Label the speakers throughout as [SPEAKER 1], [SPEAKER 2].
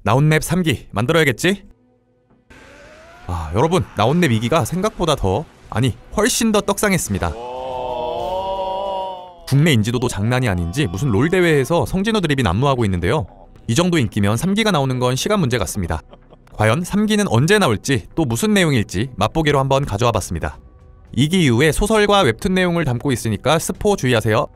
[SPEAKER 1] 나온맵 3기 만들어야겠지? 여러분, 나온맵 2기가 생각보다 훨씬 더 떡상했습니다. 국내 인지도도 장난이 아닌지 무슨 롤 대회에서 성진우 드립이 난무하고 있는데요. 이 정도 인기면 3기가 나오는 건 시간 문제 같습니다. 과연 3기는 언제 나올지, 또 무슨 내용일지 맛보기로 한번 가져와 봤습니다. 2기 이후에 소설과 웹툰 내용을 담고 있으니까 스포 주의하세요.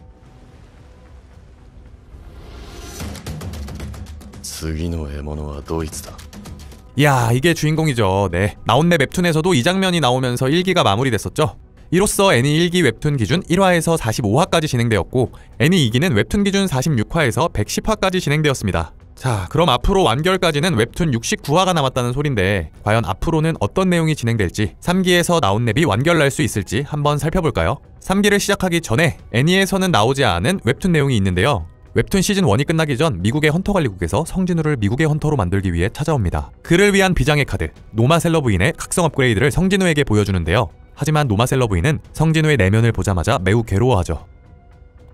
[SPEAKER 1] 이야, 이게 주인공이죠. 네, 나온맵 웹툰에서도 이 장면이 나오면서 1기가 마무리됐었죠. 이로써 애니 1기 웹툰 기준 1화에서 45화까지 진행되었고, 애니 2기는 웹툰 기준 46화에서 110화까지 진행되었습니다. 자, 그럼 앞으로 완결까지는 웹툰 69화가 남았다는 소린데, 과연 앞으로는 어떤 내용이 진행될지, 3기에서 나온맵이 완결날 수 있을지 한번 살펴볼까요? 3기를 시작하기 전에 애니에서는 나오지 않은 웹툰 내용이 있는데요. 웹툰 시즌 1이 끝나기 전 미국의 헌터 관리국에서 성진우를 미국의 헌터로 만들기 위해 찾아옵니다. 그를 위한 비장의 카드, 노마셀러 부인의 각성 업그레이드를 성진우에게 보여주는데요. 하지만 노마셀러 부인은 성진우의 내면을 보자마자 매우 괴로워하죠.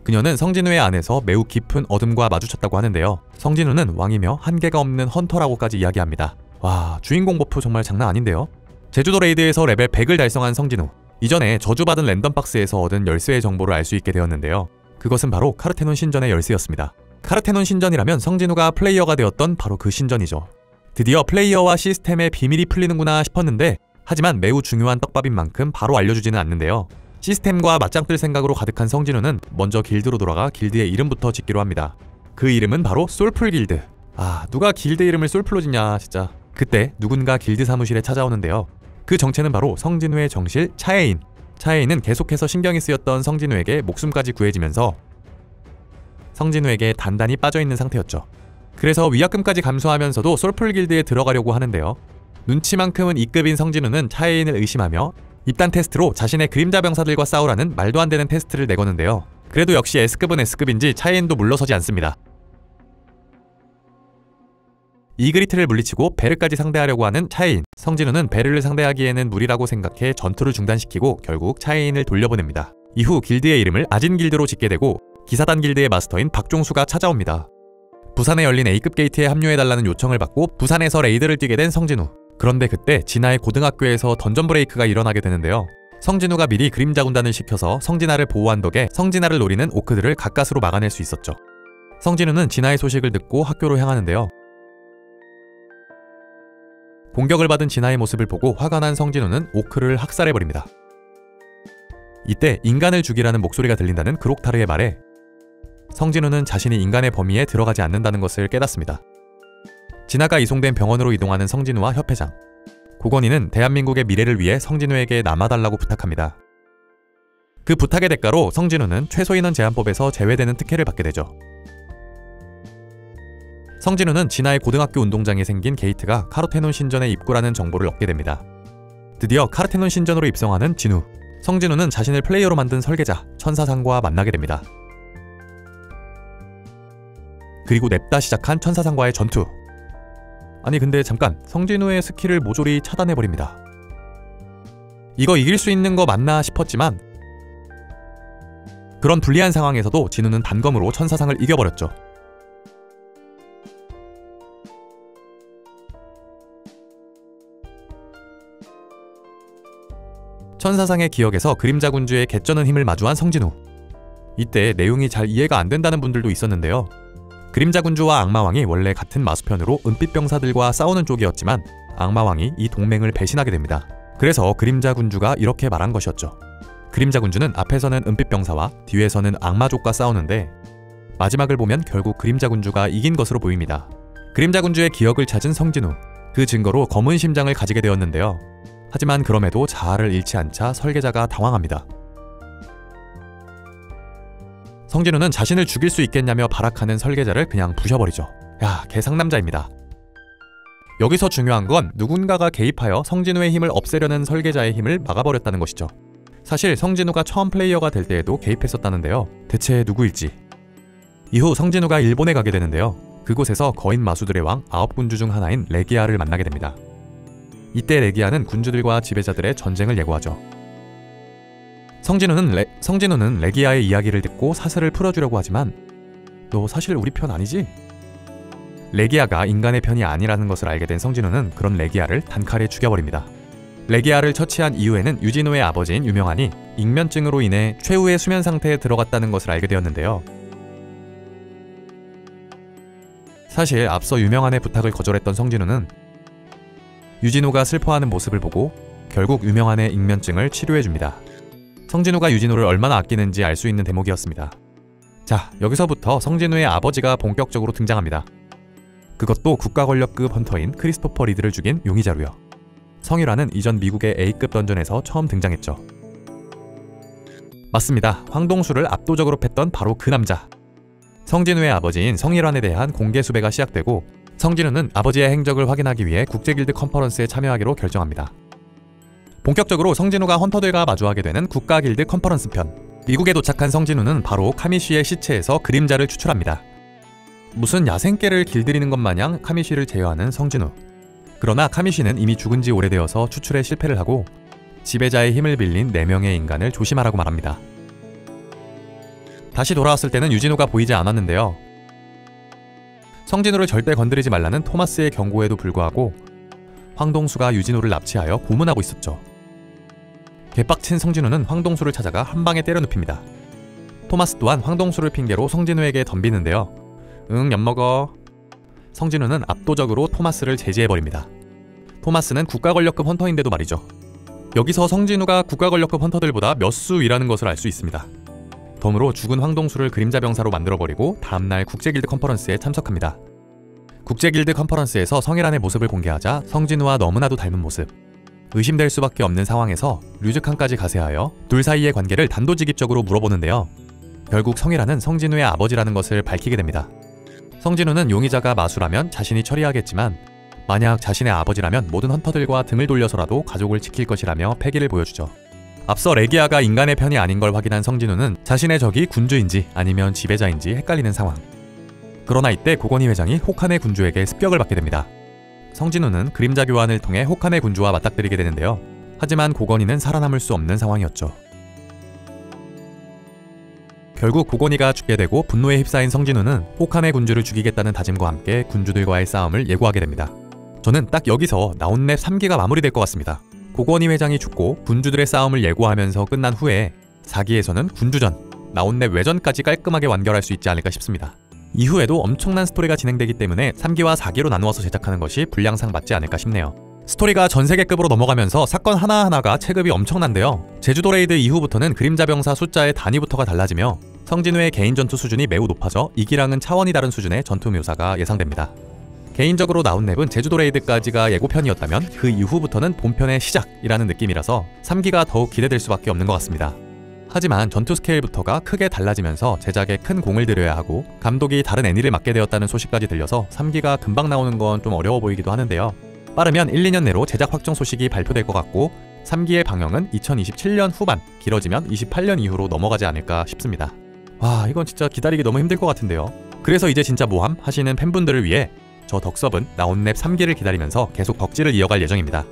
[SPEAKER 1] 그녀는 성진우의 안에서 매우 깊은 어둠과 마주쳤다고 하는데요. 성진우는 왕이며 한계가 없는 헌터라고까지 이야기합니다. 와, 주인공 버프 정말 장난 아닌데요? 제주도 레이드에서 레벨 100을 달성한 성진우. 이전에 저주받은 랜덤박스에서 얻은 열쇠의 정보를 알 수 있게 되었는데요. 그것은 바로 카르테논 신전의 열쇠였습니다. 카르테논 신전이라면 성진우가 플레이어가 되었던 바로 그 신전이죠. 드디어 플레이어와 시스템의 비밀이 풀리는구나 싶었는데, 하지만 매우 중요한 떡밥인 만큼 바로 알려주지는 않는데요. 시스템과 맞짱 뜰 생각으로 가득한 성진우는 먼저 길드로 돌아가 길드의 이름부터 짓기로 합니다. 그 이름은 바로 솔풀 길드. 누가 길드 이름을 솔풀로 짓냐 진짜. 그때 누군가 길드 사무실에 찾아오는데요. 그 정체는 바로 성진우의 정실 차예인. 차예인은 계속해서 신경이 쓰였던 성진우에게 목숨까지 구해지면서 성진우에게 단단히 빠져있는 상태였죠. 그래서 위약금까지 감수하면서도 솔풀 길드에 들어가려고 하는데요. 눈치만큼은 2급인 성진우는 차예인을 의심하며 입단 테스트로 자신의 그림자 병사들과 싸우라는 말도 안 되는 테스트를 내거는데요. 그래도 역시 S급은 S급인지 차예인도 물러서지 않습니다. 이그리트를 물리치고 베르까지 상대하려고 하는 차예인. 성진우는 베르를 상대하기에는 무리라고 생각해 전투를 중단시키고 결국 차예인을 돌려보냅니다. 이후 길드의 이름을 아진 길드로 짓게 되고, 기사단 길드의 마스터인 박종수가 찾아옵니다. 부산에 열린 A급 게이트에 합류해달라는 요청을 받고 부산에서 레이드를 뛰게 된 성진우. 그런데 그때 진아의 고등학교에서 던전 브레이크가 일어나게 되는데요. 성진우가 미리 그림자 군단을 시켜서 성진아를 보호한 덕에 성진아를 노리는 오크들을 가까스로 막아낼 수 있었죠. 성진우는 진아의 소식을 듣고 학교로 향하는데요. 공격을 받은 진아의 모습을 보고 화가 난 성진우는 오크를 학살해버립니다. 이때 인간을 죽이라는 목소리가 들린다는 그록타르의 말에 성진우는 자신이 인간의 범위에 들어가지 않는다는 것을 깨닫습니다. 진아가 이송된 병원으로 이동하는 성진우와 협회장. 고건희는 대한민국의 미래를 위해 성진우에게 남아달라고 부탁합니다. 그 부탁의 대가로 성진우는 최소인원 제한법에서 제외되는 특혜를 받게 되죠. 성진우는 진아의 고등학교 운동장에 생긴 게이트가 카르테논 신전의 입구라는 정보를 얻게 됩니다. 드디어 카르테논 신전으로 입성하는 진우. 성진우는 자신을 플레이어로 만든 설계자 천사상과 만나게 됩니다. 그리고 냅다 시작한 천사상과의 전투. 아니 근데 잠깐, 성진우의 스킬을 모조리 차단해버립니다. 이거 이길 수 있는 거 맞나 싶었지만, 그런 불리한 상황에서도 진우는 단검으로 천사상을 이겨버렸죠. 천사상의 기억에서 그림자 군주의 개쩌는 힘을 마주한 성진우. 이때 내용이 잘 이해가 안 된다는 분들도 있었는데요. 그림자 군주와 악마왕이 원래 같은 마수편으로 은빛 병사들과 싸우는 쪽이었지만 악마왕이 이 동맹을 배신하게 됩니다. 그래서 그림자 군주가 이렇게 말한 것이었죠. 그림자 군주는 앞에서는 은빛 병사와 뒤에서는 악마족과 싸우는데 마지막을 보면 결국 그림자 군주가 이긴 것으로 보입니다. 그림자 군주의 기억을 찾은 성진우. 그 증거로 검은 심장을 가지게 되었는데요. 하지만 그럼에도 자아를 잃지 않자 설계자가 당황합니다. 성진우는 자신을 죽일 수 있겠냐며 발악하는 설계자를 그냥 부셔버리죠. 야, 개 상남자입니다. 여기서 중요한 건 누군가가 개입하여 성진우의 힘을 없애려는 설계자의 힘을 막아버렸다는 것이죠. 사실 성진우가 처음 플레이어가 될 때에도 개입했었다는데요. 대체 누구일지. 이후 성진우가 일본에 가게 되는데요. 그곳에서 거인 마수들의 왕 9군주 중 하나인 레기아를 만나게 됩니다. 이때 레기아는 군주들과 지배자들의 전쟁을 예고하죠. 성진우는 레기아의 이야기를 듣고 사슬을 풀어주려고 하지만 너 사실 우리 편 아니지? 레기아가 인간의 편이 아니라는 것을 알게 된 성진우는 그런 레기아를 단칼에 죽여버립니다. 레기아를 처치한 이후에는 유진호의 아버지인 유명한이 익면증으로 인해 최후의 수면 상태에 들어갔다는 것을 알게 되었는데요. 사실 앞서 유명한의 부탁을 거절했던 성진우는 유진호가 슬퍼하는 모습을 보고 결국 유명한의 익면증을 치료해줍니다. 성진우가 유진호를 얼마나 아끼는지 알 수 있는 대목이었습니다. 자, 여기서부터 성진우의 아버지가 본격적으로 등장합니다. 그것도 국가 권력급 헌터인 크리스토퍼 리드를 죽인 용의자로요. 성일환은 이전 미국의 A급 던전에서 처음 등장했죠. 맞습니다. 황동수를 압도적으로 팼던 바로 그 남자. 성진우의 아버지인 성일환에 대한 공개 수배가 시작되고 성진우는 아버지의 행적을 확인하기 위해 국제길드 컨퍼런스에 참여하기로 결정합니다. 본격적으로 성진우가 헌터들과 마주하게 되는 국가길드 컨퍼런스 편. 미국에 도착한 성진우는 바로 카미쉬의 시체에서 그림자를 추출합니다. 무슨 야생개를 길들이는 것 마냥 카미쉬를 제어하는 성진우. 그러나 카미쉬는 이미 죽은 지 오래되어서 추출에 실패를 하고 지배자의 힘을 빌린 4명의 인간을 조심하라고 말합니다. 다시 돌아왔을 때는 유진호가 보이지 않았는데요. 성진우를 절대 건드리지 말라는 토마스의 경고에도 불구하고 황동수가 유진호를 납치하여 고문하고 있었죠. 개빡친 성진우는 황동수를 찾아가 한 방에 때려 눕힙니다. 토마스 또한 황동수를 핑계로 성진우에게 덤비는데요. 응, 엿먹어. 성진우는 압도적으로 토마스를 제지해버립니다. 토마스는 국가 권력급 헌터인데도 말이죠. 여기서 성진우가 국가 권력급 헌터들보다 몇 수 위라는 것을 알 수 있습니다. 덤으로 죽은 황동수를 그림자 병사로 만들어버리고 다음날 국제길드 컨퍼런스에 참석합니다. 국제길드 컨퍼런스에서 성일환의 모습을 공개하자 성진우와 너무나도 닮은 모습. 의심될 수밖에 없는 상황에서 류즈칸까지 가세하여 둘 사이의 관계를 단도직입적으로 물어보는데요. 결국 성일환은 성진우의 아버지라는 것을 밝히게 됩니다. 성진우는 용의자가 마수라면 자신이 처리하겠지만 만약 자신의 아버지라면 모든 헌터들과 등을 돌려서라도 가족을 지킬 것이라며 패기를 보여주죠. 앞서 레기아가 인간의 편이 아닌 걸 확인한 성진우는 자신의 적이 군주인지 아니면 지배자인지 헷갈리는 상황. 그러나 이때 고건희 회장이 혹한의 군주에게 습격을 받게 됩니다. 성진우는 그림자 교환을 통해 혹한의 군주와 맞닥뜨리게 되는데요. 하지만 고건희는 살아남을 수 없는 상황이었죠. 결국 고건희가 죽게 되고 분노에 휩싸인 성진우는 혹한의 군주를 죽이겠다는 다짐과 함께 군주들과의 싸움을 예고하게 됩니다. 저는 딱 여기서 나온랩 3기가 마무리될 것 같습니다. 고건희 회장이 죽고 군주들의 싸움을 예고하면서 끝난 후에 4기에서는 군주전, 나온랩 외전까지 깔끔하게 완결할 수 있지 않을까 싶습니다. 이후에도 엄청난 스토리가 진행되기 때문에 3기와 4기로 나누어서 제작하는 것이 분량상 맞지 않을까 싶네요. 스토리가 전세계급으로 넘어가면서 사건 하나하나가 체급이 엄청난데요. 제주도 레이드 이후부터는 그림자 병사 숫자의 단위부터가 달라지며 성진우의 개인 전투 수준이 매우 높아져 2기랑은 차원이 다른 수준의 전투 묘사가 예상됩니다. 개인적으로 나온랩은 제주도 레이드까지가 예고편이었다면 그 이후부터는 본편의 시작이라는 느낌이라서 3기가 더욱 기대될 수밖에 없는 것 같습니다. 하지만 전투 스케일부터가 크게 달라지면서 제작에 큰 공을 들여야 하고 감독이 다른 애니를 맡게 되었다는 소식까지 들려서 3기가 금방 나오는 건 좀 어려워 보이기도 하는데요. 빠르면 1-2년 내로 제작 확정 소식이 발표될 것 같고 3기의 방영은 2027년 후반, 길어지면 28년 이후로 넘어가지 않을까 싶습니다. 와, 이건 진짜 기다리기 너무 힘들 것 같은데요. 그래서 이제 진짜 모함 하시는 팬분들을 위해 저 덕섭은 나온랩 3기를 기다리면서 계속 덕질을 이어갈 예정입니다.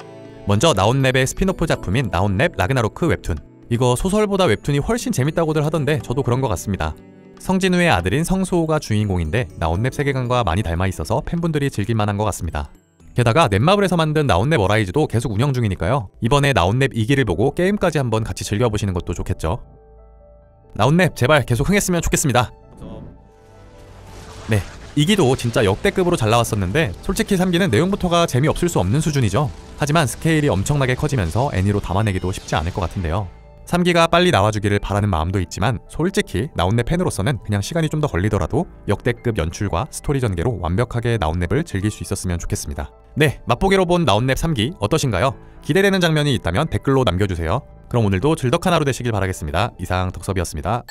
[SPEAKER 1] 먼저 나온랩의 스피노프 작품인 나온랩 라그나로크 웹툰. 이거 소설보다 웹툰이 훨씬 재밌다고들 하던데 저도 그런 것 같습니다. 성진우의 아들인 성수호가 주인공인데 나온랩 세계관과 많이 닮아 있어서 팬분들이 즐길 만한 것 같습니다. 게다가 넷마블에서 만든 나온랩 어라이즈도 계속 운영 중이니까요. 이번에 나온랩 2기를 보고 게임까지 한번 같이 즐겨보시는 것도 좋겠죠. 나온랩 제발 계속 흥했으면 좋겠습니다. 네, 2기도 진짜 역대급으로 잘 나왔었는데 솔직히 3기는 내용부터가 재미없을 수 없는 수준이죠. 하지만 스케일이 엄청나게 커지면서 애니로 담아내기도 쉽지 않을 것 같은데요. 3기가 빨리 나와주기를 바라는 마음도 있지만 솔직히 나온랩 팬으로서는 그냥 시간이 좀 더 걸리더라도 역대급 연출과 스토리 전개로 완벽하게 나온랩을 즐길 수 있었으면 좋겠습니다. 네, 맛보기로 본 나온랩 3기 어떠신가요? 기대되는 장면이 있다면 댓글로 남겨주세요. 그럼 오늘도 즐덕한 하루 되시길 바라겠습니다. 이상 덕섭이었습니다.